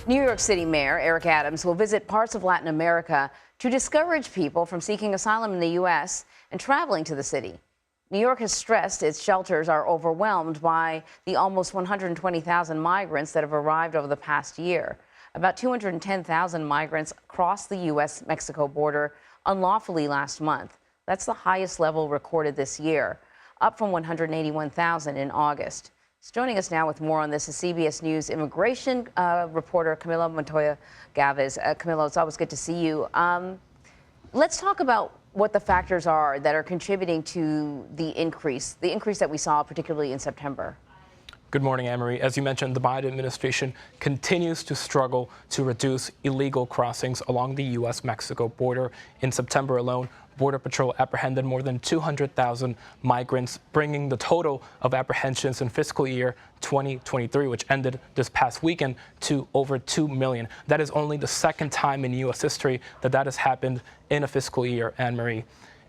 New York City Mayor Eric Adams will visit parts of Latin America to discourage people from seeking asylum in the U.S. and traveling to the city. New York has stressed its shelters are overwhelmed by the almost 120,000 migrants that have arrived over the past year. About 210,000 migrants crossed the U.S.-Mexico border unlawfully last month. That's the highest level recorded this year, up from 181,000 in August. Joining us now with more on this is CBS News immigration reporter Camilo Montoya-Galvez. Camilo, it's always good to see you. Let's talk about what the factors are that are contributing to the increase that we saw particularly in September. Good morning, Anne-Marie. As you mentioned, the Biden administration continues to struggle to reduce illegal crossings along the U.S.-Mexico border. In September alone, Border Patrol apprehended more than 200,000 migrants, bringing the total of apprehensions in fiscal year 2023, which ended this past weekend, to over 2 million. That is only the second time in U.S. history that has happened in a fiscal year, Anne-Marie.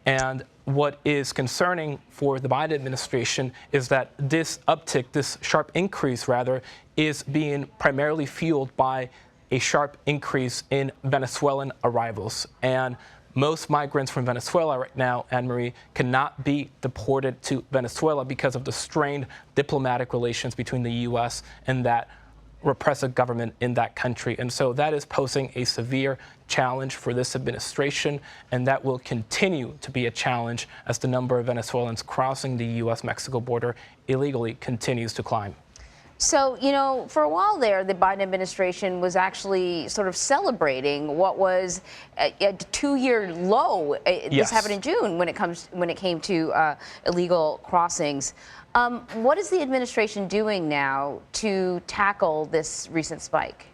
And what is concerning for the Biden administration is that this uptick, this sharp increase rather, is being primarily fueled by a sharp increase in Venezuelan arrivals. And most migrants from Venezuela right now, Anne-Marie, cannot be deported to Venezuela because of the strained diplomatic relations between the U.S. and that repressive government in that country. And so that is posing a severe challenge for this administration, and that will continue to be a challenge as the number of Venezuelans crossing the U.S.-Mexico border illegally continues to climb. So, you know, for a while there, the Biden administration was actually sort of celebrating what was a 2-year low. This happened in June when it came to illegal crossings. What is the administration doing now to tackle this recent spike?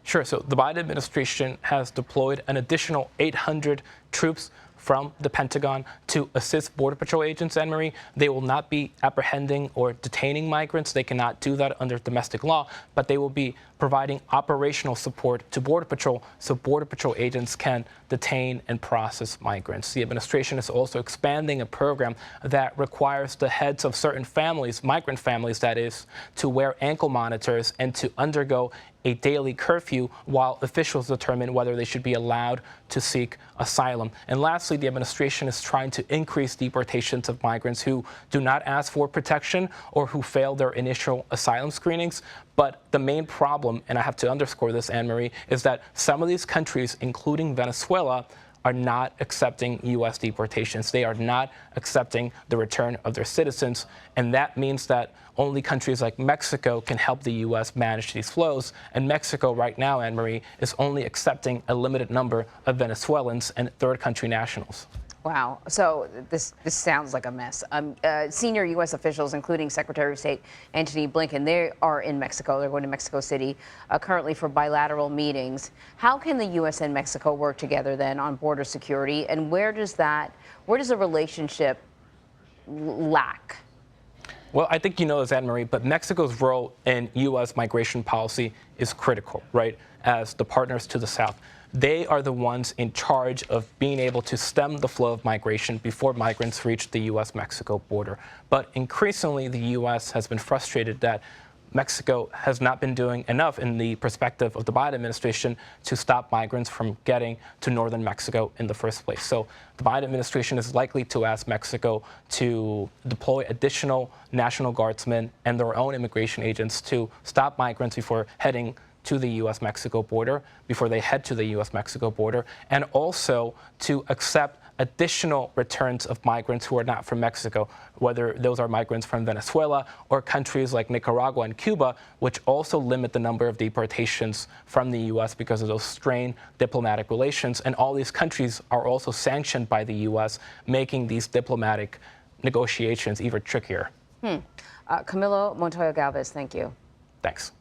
Sure. So the Biden administration has deployed an additional 800 troops from the Pentagon to assist Border Patrol agents, Anne-Marie. They will not be apprehending or detaining migrants. They cannot do that under domestic law, but they will be providing operational support to Border Patrol so Border Patrol agents can detain and process migrants. The administration is also expanding a program that requires the heads of certain families, migrant families that is, to wear ankle monitors and to undergo a daily curfew while officials determine whether they should be allowed to seek asylum. And lastly, the administration is trying to increase deportations of migrants who do not ask for protection or who fail their initial asylum screenings. But the main problem, and I have to underscore this, Anne-Marie, is that some of these countries, including Venezuela, are not accepting U.S. deportations. They are not accepting the return of their citizens. And that means that only countries like Mexico can help the U.S. manage these flows. And Mexico right now, Anne-Marie, is only accepting a limited number of Venezuelans and third country nationals. Wow. So this sounds like a mess. Senior U.S. officials, including Secretary of State Antony Blinken, they are in Mexico. They're going to Mexico City currently for bilateral meetings. How can the U.S. and Mexico work together then on border security? And where does the relationship lack? Well, I think you know this, Anne-Marie, but Mexico's role in U.S. migration policy is critical, right, as the partners to the South. They are the ones in charge of being able to stem the flow of migration before migrants reach the U.S.-Mexico border. But increasingly, the U.S. has been frustrated that Mexico has not been doing enough in the perspective of the Biden administration to stop migrants from getting to northern Mexico in the first place. So the Biden administration is likely to ask Mexico to deploy additional National Guardsmen and their own immigration agents to stop migrants before heading to the U.S.-Mexico border, before they head to the U.S.-Mexico border, and also to accept additional returns of migrants who are not from Mexico, whether those are migrants from Venezuela or countries like Nicaragua and Cuba, which also limit the number of deportations from the U.S. because of those strained diplomatic relations. And all these countries are also sanctioned by the U.S., making these diplomatic negotiations even trickier. Camilo Montoya-Galvez, thank you. Thanks.